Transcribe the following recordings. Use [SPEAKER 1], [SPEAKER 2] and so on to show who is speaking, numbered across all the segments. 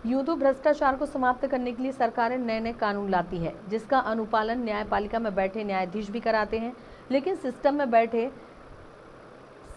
[SPEAKER 1] यूं तो भ्रष्टाचार को समाप्त करने के लिए सरकारें नए नए कानून लाती है, जिसका अनुपालन न्यायपालिका में बैठे न्यायाधीश भी कराते हैं। लेकिन सिस्टम में बैठे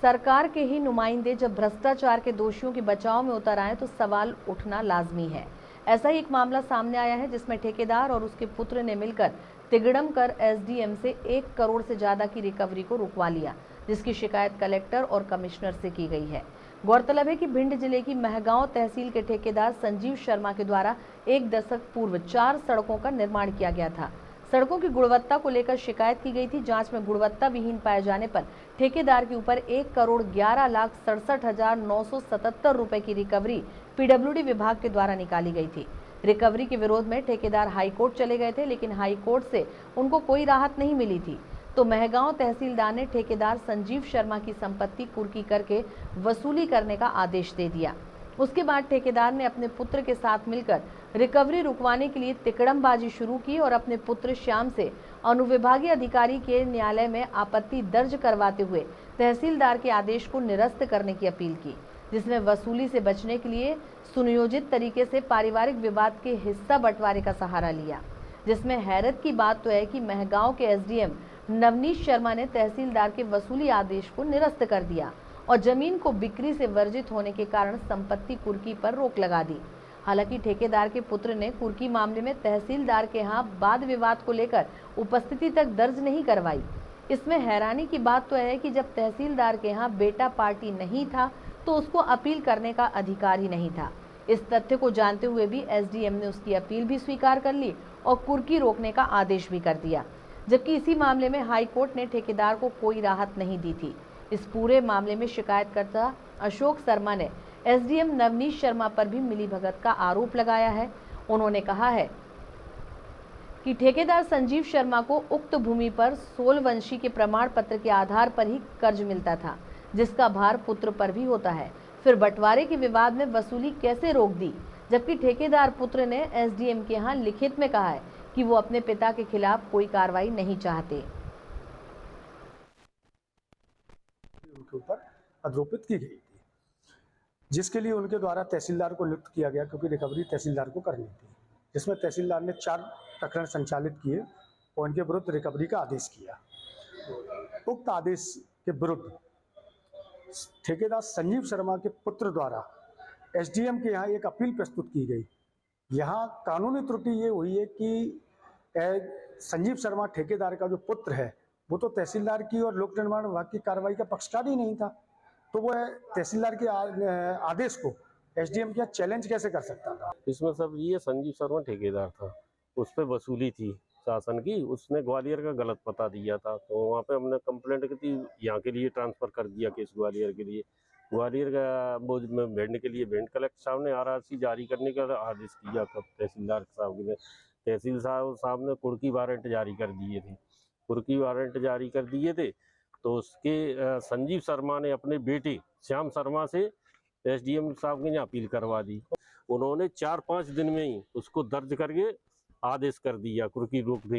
[SPEAKER 1] सरकार के ही नुमाइंदे जब भ्रष्टाचार के दोषियों के बचाव में उतर आए तो सवाल उठना लाजमी है। ऐसा ही एक मामला सामने आया है जिसमें ठेकेदार और उसके पुत्र ने मिलकर तिगड़म कर एसडीएम से 1 करोड़ से ज्यादा की रिकवरी को रुकवा लिया, जिसकी शिकायत कलेक्टर और कमिश्नर से की गई है। गौरतलब है कि भिंड जिले की महगांव तहसील के ठेकेदार संजीव शर्मा के द्वारा 1 दशक पूर्व 4 सड़कों का निर्माण किया गया था। सड़कों की गुणवत्ता को लेकर शिकायत की गई थी। जांच में गुणवत्ता विहीन पाए जाने पर ठेकेदार के ऊपर 1,11,67,977 रुपए की रिकवरी पीडब्ल्यूडी विभाग के द्वारा निकाली गई थी। रिकवरी के विरोध में ठेकेदार हाईकोर्ट चले गए थे, लेकिन हाईकोर्ट से उनको कोई राहत नहीं मिली थी। तो महगांव तहसीलदार ने ठेकेदार संजीव शर्मा की संपत्ति कुर्की करके वसूली करने का आदेश दे दिया। उसके बाद ठेकेदार ने अपने पुत्र के साथ मिलकर रिकवरी रुकवाने के लिए तिकड़मबाजी शुरू की और अपने पुत्र श्याम से अनुविभागीय अधिकारी के न्यायालय में आपत्ति दर्ज करवाते हुए तहसीलदार के आदेश को निरस्त करने की अपील की, जिसमें वसूली से बचने के लिए सुनियोजित तरीके से पारिवारिक विवाद के हिस्सा बंटवारे का सहारा लिया। जिसमें हैरत की बात तो है कि महगांव के एसडीएम नवनीत शर्मा ने तहसीलदार के वसूली आदेश को निरस्त कर दिया और जमीन को बिक्री से वर्जित होने के कारण संपत्ति कुर्की पर रोक लगा दी। हालांकि ठेकेदार के पुत्र ने कुर्की मामले में तहसीलदार के यहाँ वाद विवाद को लेकर उपस्थिति तक दर्ज नहीं करवाई। इसमें हैरानी की बात तो है कि जब तहसीलदार के यहाँ बेटा पार्टी नहीं था तो उसको अपील करने का अधिकार ही नहीं था। इस तथ्य को जानते हुए भी एसडीएम ने उसकी अपील भी स्वीकार कर ली और कुर्की रोकने का आदेश भी कर दिया, जबकि इसी मामले में हाईकोर्ट ने ठेकेदार को कोई राहत नहीं दी थी। इस पूरे मामले में शिकायतकर्ता अशोक शर्मा ने एसडीएम नवनीत शर्मा पर भी मिलीभगत का आरोप लगाया है। उन्होंने कहा है कि ठेकेदार संजीव शर्मा को उक्त भूमि पर सोलवंशी के प्रमाण पत्र के आधार पर ही कर्ज मिलता था, जिसका भार पुत्र पर भी होता है। फिर बंटवारे के विवाद में वसूली कैसे रोक दी, जबकि ठेकेदार पुत्र ने एसडीएम के यहाँ लिखित में कहा है कि वो अपने पिता के खिलाफ कोई कार्रवाई नहीं चाहते।
[SPEAKER 2] उनके ऊपर आरोपित की गई थी, जिसके लिए उनके द्वारा तहसीलदार को नियुक्त किया गया, क्योंकि रिकवरी तहसीलदार को करनी थी। जिसमें तहसीलदार ने 4 प्रकरण संचालित किए और उनके विरुद्ध रिकवरी का आदेश किया। उक्त आदेश के विरुद्ध ठेकेदार संजीव शर्मा के पुत्र द्वारा एसडीएम के यहाँ एक अपील प्रस्तुत की गई। यहाँ कानूनी त्रुटि ये हुई है कि संजीव शर्मा ठेकेदार का जो पुत्र है वो तो तहसीलदार की और लोक निर्माण विभाग की कार्रवाई का पक्षकार ही नहीं था, तो वह तहसीलदार के आदेश को एसडीएम के चैलेंज कैसे कर सकता था।
[SPEAKER 3] इसमें सब ये संजीव शर्मा ठेकेदार था, उस पर वसूली थी शासन की। उसने ग्वालियर का गलत पता दिया था, तो वहाँ पे हमने कंप्लेंट की थी, यहाँ के लिए ट्रांसफर कर दिया केस ग्वालियर के लिए। ग्वालियर का बोझ में भिंड के लिए भिंड कलेक्टर साहब ने आरआरसी जारी करने का आदेश दिया था तहसीलदार साहब ने। तहसील साहब ने कुर्की वारंट जारी कर दिए थे। कुर्की वारंट जारी कर दिए थे तो उसके संजीव शर्मा ने अपने बेटे श्याम शर्मा से एसडीएम साहब के यहाँ अपील करवा दी। उन्होंने 4-5 दिन में ही उसको दर्ज करके आदेश कर दिया कुर्की रोकने